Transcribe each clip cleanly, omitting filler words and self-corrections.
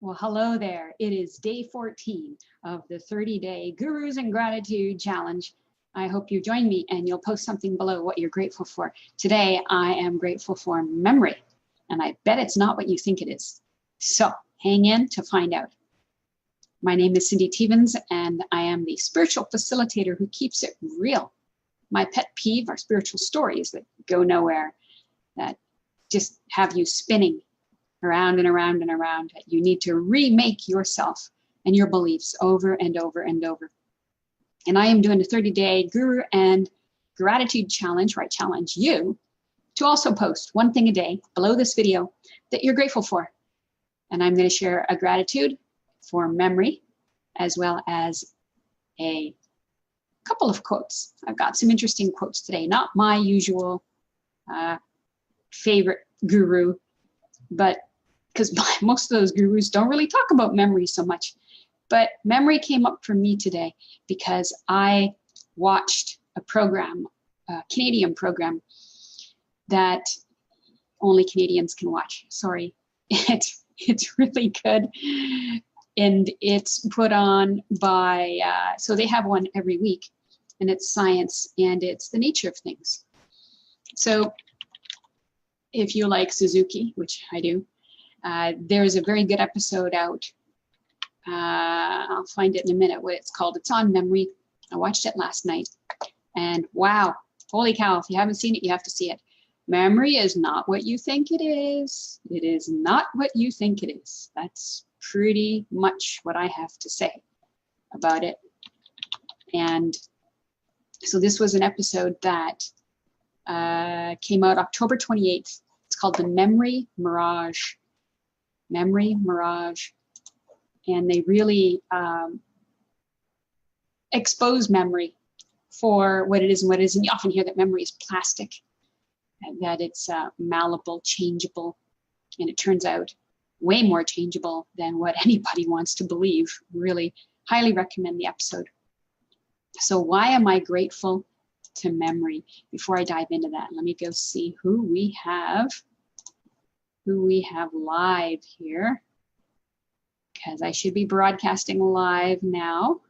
Well, hello there. It is day 14 of the 30-day Gurus and Gratitude Challenge. I hope you join me and you'll post something below what you're grateful for. Today, I am grateful for memory, and I bet it's not what you think it is. So hang in to find out. My name is Cindy Stevens, and I am the spiritual facilitator who keeps it real. My pet peeve are spiritual stories that go nowhere, that just have you spinning around and around and around. You need to remake yourself and your beliefs over and over and over. And I am doing a 30-day Guru and Gratitude Challenge where I challenge you to also post one thing a day below this video that you're grateful for. And I'm going to share a gratitude for memory as well as a couple of quotes. I've got some interesting quotes today, not my usual favorite guru, but because most of those gurus don't really talk about memory so much. But memory came up for me today because I watched a program, a Canadian program that only Canadians can watch. Sorry, it's really good. And it's put on by, so they have one every week, and it's science and it's the nature of things. So if you like Suzuki, which I do, there's a very good episode out. I'll find it in a minute what it's called. It's on memory. I watched it last night, and wow, holy cow, if you haven't seen it, you have to see it. Memory is not what you think it is. It is not what you think it is. That's pretty much what I have to say about it. And so this was an episode that came out October 28th. It's called The Memory Mirage. Memory Mirage. And they really expose memory for what it is and what it isn't. You often hear that memory is plastic, and that it's malleable, changeable, and it turns out way more changeable than what anybody wants to believe. Really highly recommend the episode. So why am I grateful to memory? Before I dive into that, let me go see who we have live here, because I should be broadcasting live now,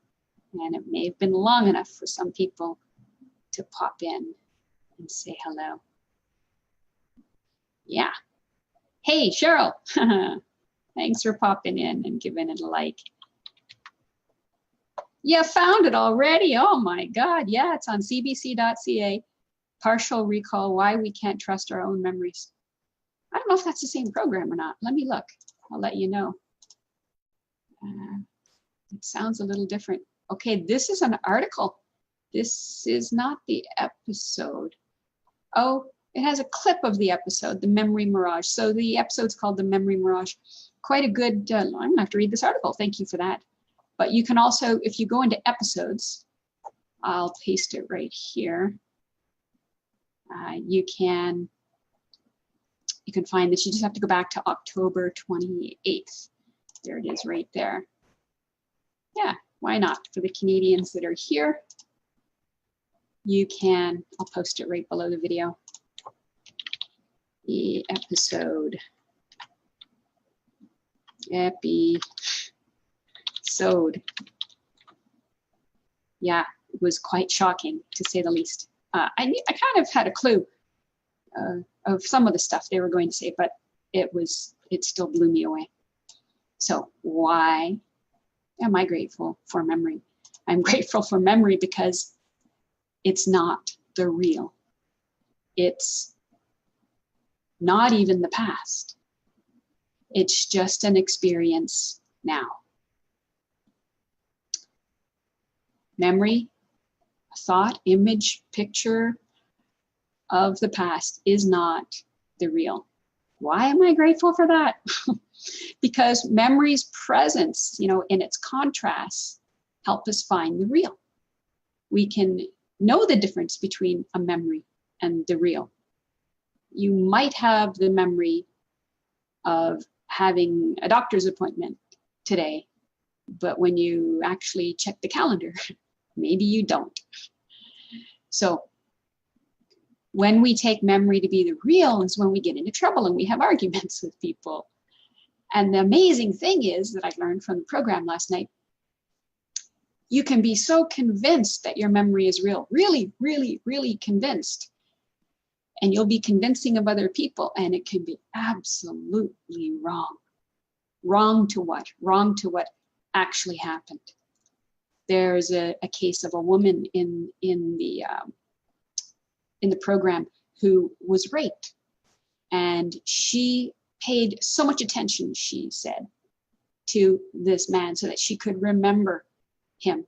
and it may have been long enough for some people to pop in and say hello. Yeah. Hey, Cheryl. Thanks for popping in and giving it a like. You found it already? Oh my God. Yeah, it's on cbc.ca. Partial recall, why we can't trust our own memories. I don't know if that's the same program or not. Let me look. I'll let you know. It sounds a little different. Okay, this is an article. This is not the episode. Oh, it has a clip of the episode, The Memory Mirage. So the episode's called The Memory Mirage. Quite a good, I'm gonna have to read this article. Thank you for that. But you can also, if you go into episodes, I'll paste it right here. You can find this. You just have to go back to October 28th. There it is right there. Yeah, why not? For the Canadians that are here, you can, I'll post it right below the video. The episode. Yeah, it was quite shocking to say the least. I kind of had a clue of some of the stuff they were going to say, but it still blew me away. So why am I grateful for memory? I'm grateful for memory because it's not the real. It's not even the past. It's just an experience now. Memory, a thought, image, picture of the past is not the real. Why am I grateful for that? Because memory's presence, in its contrasts, help us find the real. We can know the difference between a memory and the real. You might have the memory of having a doctor's appointment today, but when you actually check the calendar, maybe you don't. So when we take memory to be the real is when we get into trouble and we have arguments with people. And the amazing thing is that I learned from the program last night, you can be so convinced that your memory is real, really, really, really convinced. And you'll be convincing of other people, and it can be absolutely wrong. Wrong to what? Wrong to what actually happened. There's a case of a woman in the program who was raped, and she paid so much attention, she said, to this man so that she could remember him,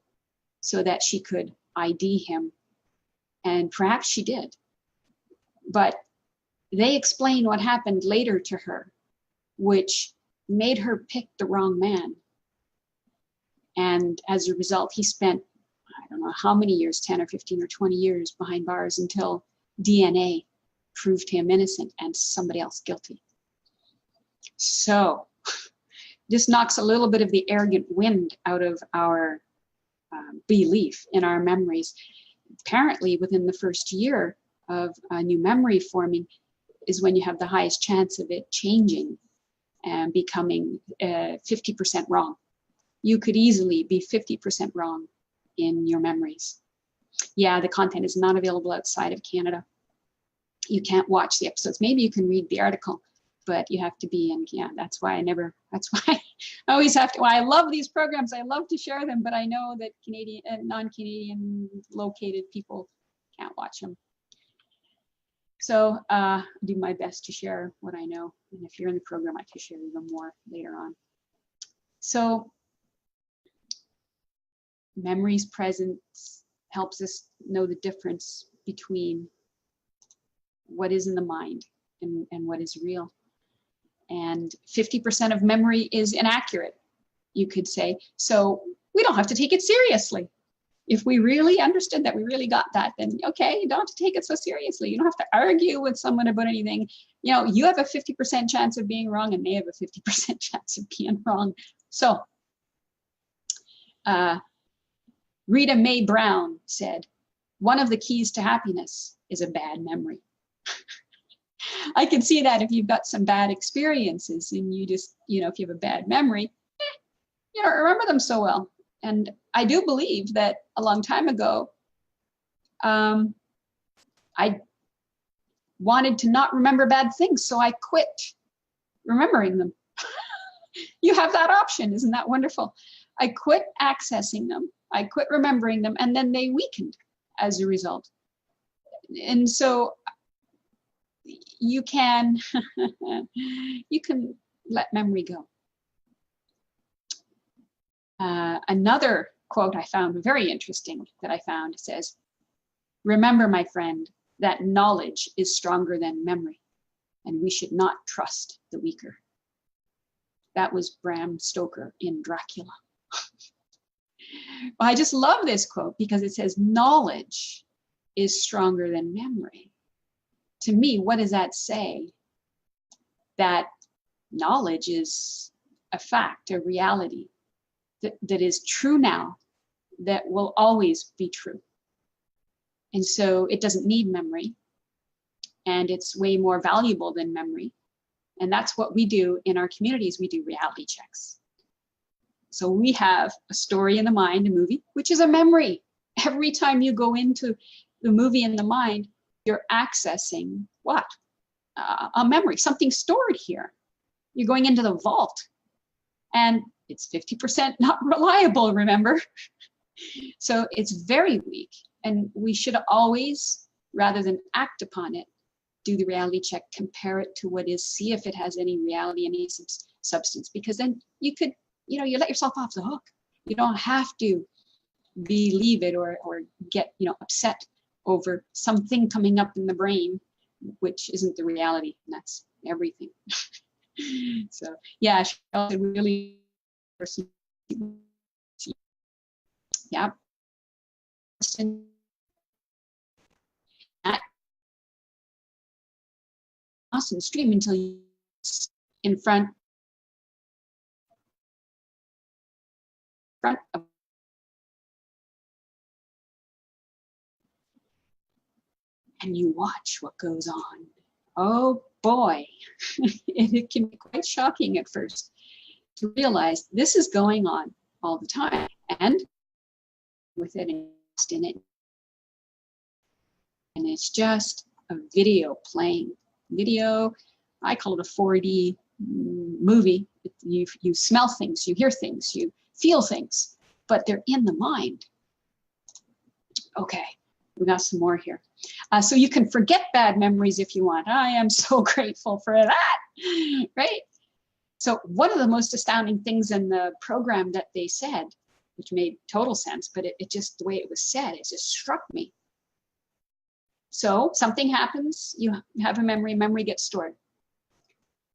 so that she could ID him, and perhaps she did. But they explain what happened later to her, which made her pick the wrong man. And as a result, he spent, I don't know how many years, 10 or 15 or 20 years behind bars until DNA proved him innocent and somebody else guilty. So this knocks a little bit of the arrogant wind out of our belief in our memories. Apparently, within the first year of a new memory forming is when you have the highest chance of it changing and becoming 50% wrong. You could easily be 50% wrong in your memories. Yeah, the content is not available outside of Canada. You can't watch the episodes. Maybe you can read the article, but you have to be in, yeah, that's why I always have to, well, I love these programs. I love to share them, but I know that Canadian and non-Canadian located people can't watch them. So I do my best to share what I know. And if you're in the program, I can share even more later on. So memories presence helps us know the difference between what is in the mind and what is real. And 50% of memory is inaccurate, you could say. So we don't have to take it seriously. If we really understood that, we really got that, then okay, you don't have to take it so seriously. You don't have to argue with someone about anything. You know, you have a 50% chance of being wrong and they have a 50% chance of being wrong. So Rita Mae Brown said, one of the keys to happiness is a bad memory. I can see that if you've got some bad experiences and you just, you know, if you have a bad memory, you don't remember them so well. And I do believe that a long time ago, I wanted to not remember bad things, so I quit remembering them. You have that option, isn't that wonderful? I quit accessing them, I quit remembering them, and then they weakened as a result. And so you can, you can let memory go. Another quote I found very interesting that I found says, remember, my friend, that knowledge is stronger than memory, and we should not trust the weaker. That was Bram Stoker in Dracula. Well, I just love this quote because it says knowledge is stronger than memory. To me, what does that say? That knowledge is a fact, a reality that is true now, that will always be true. And so it doesn't need memory, and it's way more valuable than memory. And that's what we do in our communities. We do reality checks. So we have a story in the mind, a movie, which is a memory. Every time you go into the movie in the mind, you're accessing what? A memory, something stored here. You're going into the vault, and it's 50% not reliable, remember? So it's very weak, and we should always, rather than act upon it, do the reality check, compare it to what is, see if it has any reality, any substance, because then you could, you know, you let yourself off the hook. You don't have to believe it or get, you know, upset over something coming up in the brain, which isn't the reality, and that's everything. So yeah, really, yeah. Awesome stream until you in front of and you watch what goes on. Oh boy, it can be quite shocking at first. to realize this is going on all the time, and with it and in it. And it's just a video playing. Video, I call it a 4D movie. You smell things, you hear things, you feel things, but they're in the mind. Okay, we got some more here. So you can forget bad memories if you want. I am so grateful for that, right? So one of the most astounding things in the program that they said, which made total sense, but it just, the way it was said, it just struck me. So something happens, you have a memory gets stored.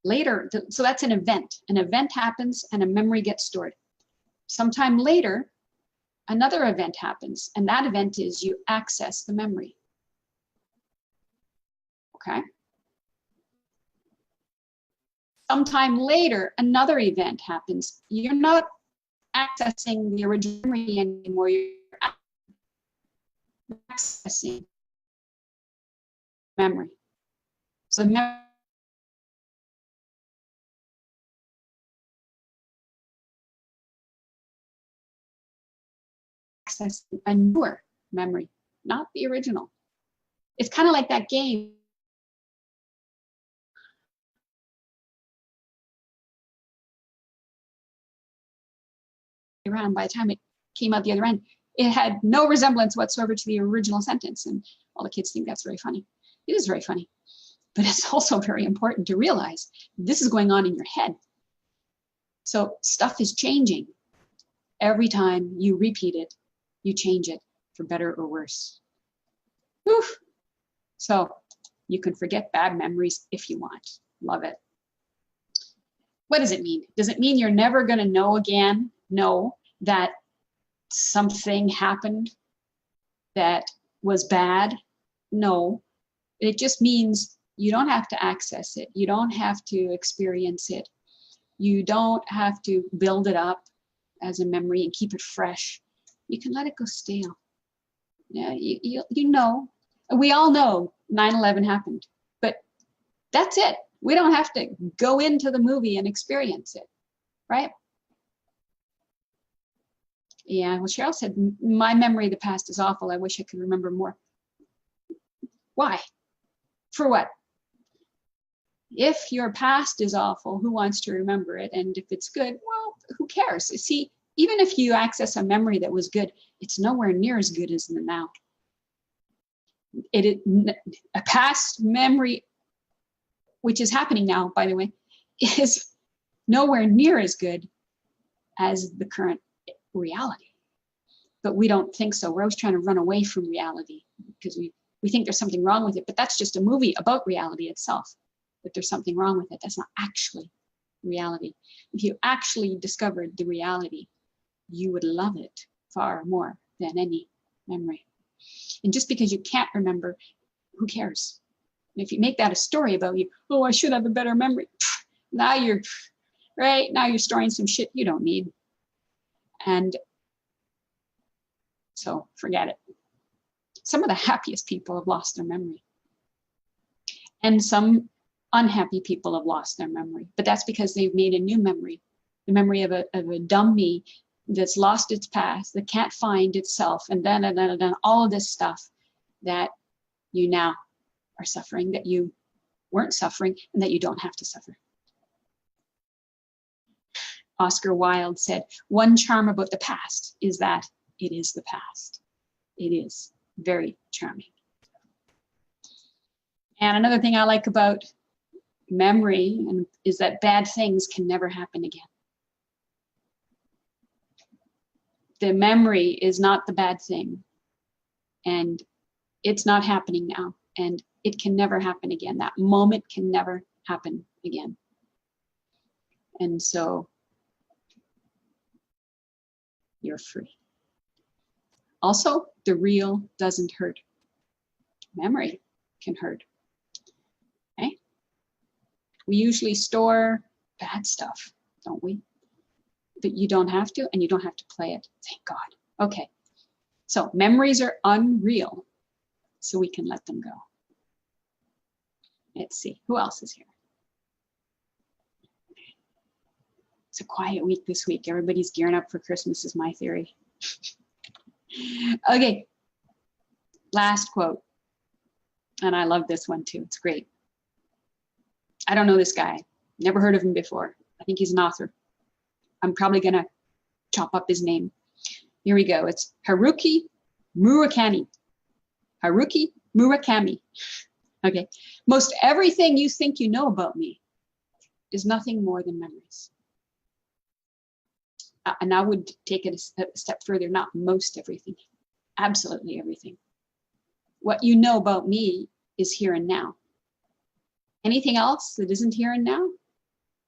Later, so that's an event. An event happens and a memory gets stored. Sometime later, another event happens, and that event is you access the memory. Okay? Sometime later, another event happens. You're not accessing the original memory anymore, you're accessing memory. So accessing a newer memory, not the original. It's kind of like that game. Around by the time it came out the other end, it had no resemblance whatsoever to the original sentence, and all the kids think that's very funny. It is very funny, but it's also very important to realize this is going on in your head. So stuff is changing. Every time you repeat it, you change it for better or worse. Whew. So you can forget bad memories if you want. Love it. What does it mean? Does it mean you're never going to know again? No, that something happened that was bad? No. It just means you don't have to access it. You don't have to experience it. You don't have to build it up as a memory and keep it fresh. You can let it go stale. Yeah, you know, we all know 9/11 happened, but that's it. We don't have to go into the movie and experience it, right? Yeah, well, Cheryl said, my memory of the past is awful. I wish I could remember more. Why? For what? If your past is awful, who wants to remember it? And if it's good, well, who cares? You see, even if you access a memory that was good, it's nowhere near as good as the now. A past memory, which is happening now, by the way, is nowhere near as good as the current reality. But we don't think so. We're always trying to run away from reality because we think there's something wrong with it, but that's just a movie about reality itself. That there's something wrong with it. That's not actually reality. If you actually discovered the reality, you would love it far more than any memory. And just because you can't remember, who cares? And if you make that a story about you, oh, I should have a better memory. Now you're, right? Now you're storing some shit you don't need. And so forget it. Some of the happiest people have lost their memory. And some unhappy people have lost their memory, but that's because they've made a new memory, the memory of a dumb me that's lost its past, that can't find itself, and then all of this stuff that you now are suffering, that you weren't suffering, and that you don't have to suffer. Oscar Wilde said, one charm about the past is that it is the past. It is very charming. And another thing I like about memory is that bad things can never happen again. The memory is not the bad thing, and it's not happening now, and it can never happen again. That moment can never happen again. And so you're free. Also, the real doesn't hurt. Memory can hurt. Okay? We usually store bad stuff, don't we? But you don't have to, and you don't have to play it. Thank God. Okay. So memories are unreal, so we can let them go. Let's see, who else is here? It's a quiet week this week. Everybody's gearing up for Christmas is my theory. Okay, last quote. And I love this one too. It's great. I don't know this guy. Never heard of him before. I think he's an author. I'm probably going to chop up his name. Here we go. It's Haruki Murakami. Haruki Murakami. Okay. Most everything you think you know about me is nothing more than memories. And I would take it a step further, not most everything, absolutely everything. What you know about me is here and now. Anything else that isn't here and now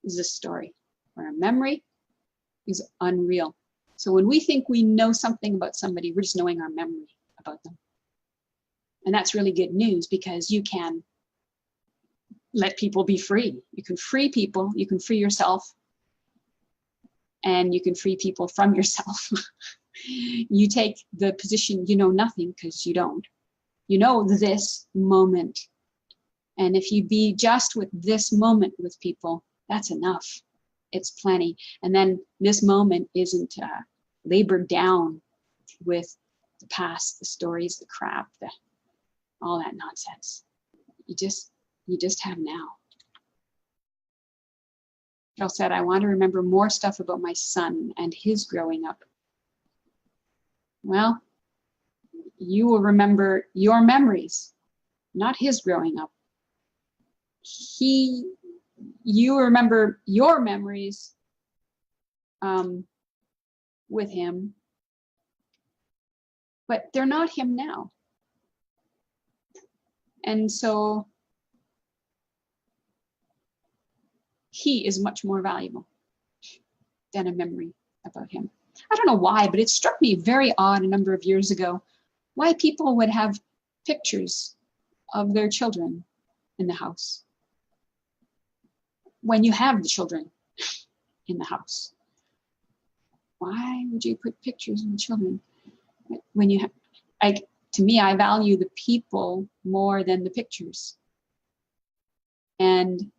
is a story, or a memory is unreal. So when we think we know something about somebody, we're just knowing our memory about them. And that's really good news, because you can let people be free. You can free people, you can free yourself, and you can free people from yourself. You take the position you know nothing, because you don't. You know this moment. And if you be just with this moment with people, that's enough. It's plenty. And then this moment isn't labored down with the past, the stories, the crap, all that nonsense. You just have now. Carol said, I want to remember more stuff about my son and his growing up. Well, you will remember your memories, not his growing up. You remember your memories with him, but they're not him now. And so he is much more valuable than a memory about him. I don't know why, but it struck me very odd a number of years ago why people would have pictures of their children in the house when you have the children in the house. Why would you put pictures of the children when you have, to me, I value the people more than the pictures. And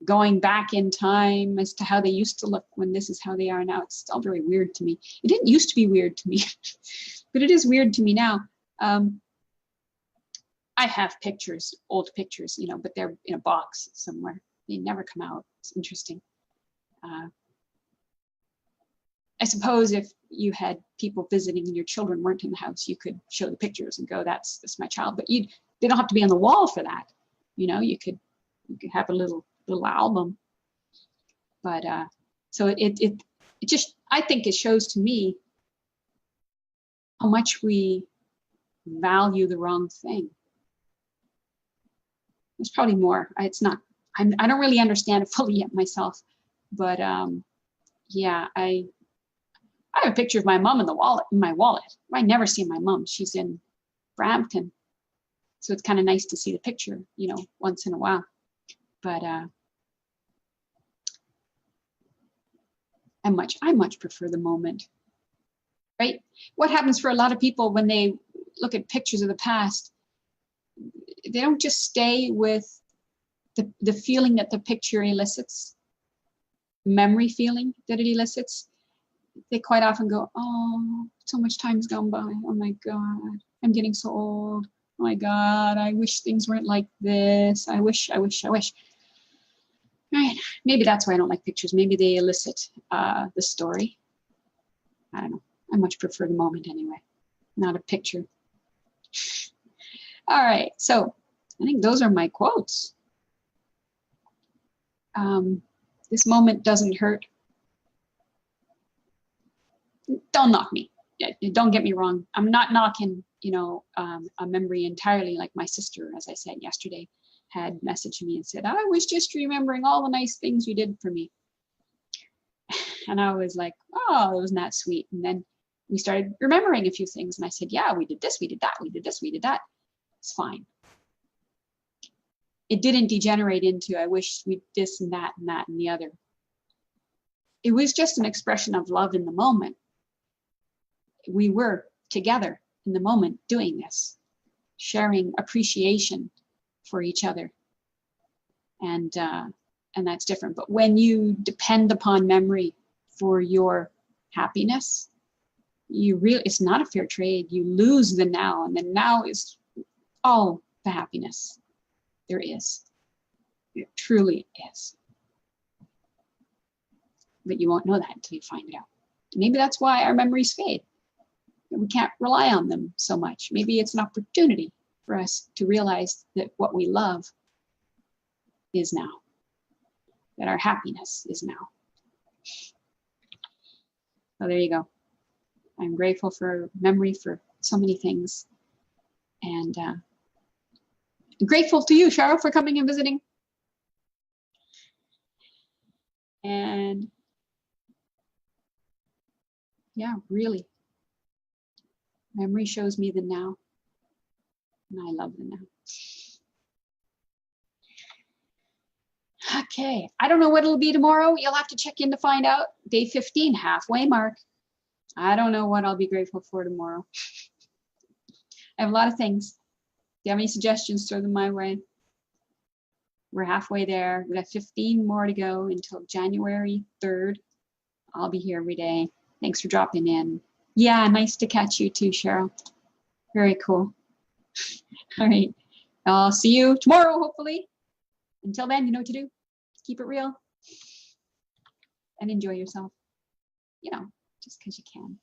going back in time as to how they used to look when this is how they are now, it's still very weird to me. It didn't used to be weird to me, but it is weird to me now. I have pictures, old pictures, but they're in a box somewhere. They never come out. It's interesting. I suppose if you had people visiting and your children weren't in the house, you could show the pictures and go, that's my child. But they don't have to be on the wall for that. You could have a little album. But so it just, I think it shows to me how much we value the wrong thing. There's probably more. It's not, I don't really understand it fully yet myself, but yeah, I have a picture of my mom in my wallet. I never see my mom. She's in Brampton. So it's kind of nice to see the picture, once in a while. But I much prefer the moment, right? What happens for a lot of people when they look at pictures of the past, they don't just stay with the feeling that the picture elicits, memory feeling that it elicits. They quite often go, oh, so much time's gone by. Oh my God, I'm getting so old. Oh my God, I wish things weren't like this. I wish. Right. Maybe that's why I don't like pictures. Maybe they elicit the story. I don't know. I much prefer the moment anyway, not a picture. All right, so I think those are my quotes. This moment doesn't hurt. Don't knock me. Don't get me wrong. I'm not knocking, a memory entirely, like my sister, as I said yesterday, had messaged me and said, I was just remembering all the nice things you did for me. And I was like, oh, wasn't that sweet? And then we started remembering a few things. And I said, yeah, we did this, we did that, we did this, we did that. It's fine. It didn't degenerate into, I wish we this and that and the other. It was just an expression of love in the moment. We were together in the moment doing this, sharing appreciation for each other. And and that's different. But when you depend upon memory for your happiness, it's not a fair trade. You lose the now, and the now is all the happiness there is. It truly is. But you won't know that until you find it out. Maybe that's why our memories fade. We can't rely on them so much. Maybe it's an opportunity for us to realize that what we love is now, that our happiness is now. So there you go. I'm grateful for memory for so many things. And I'm grateful to you, Cheryl, for coming and visiting. And yeah, really, memory shows me the now, and I love the now. Okay, I don't know what it'll be tomorrow. You'll have to check in to find out. Day 15, halfway mark. I don't know what I'll be grateful for tomorrow. I have a lot of things. If you have any suggestions, throw them my way. We're halfway there. We got 15 more to go until January 3rd. I'll be here every day. Thanks for dropping in. Yeah, nice to catch you too, Cheryl. Very cool. All right. I'll see you tomorrow, hopefully. Until then, you know what to do. Keep it real and enjoy yourself. You know, just because you can.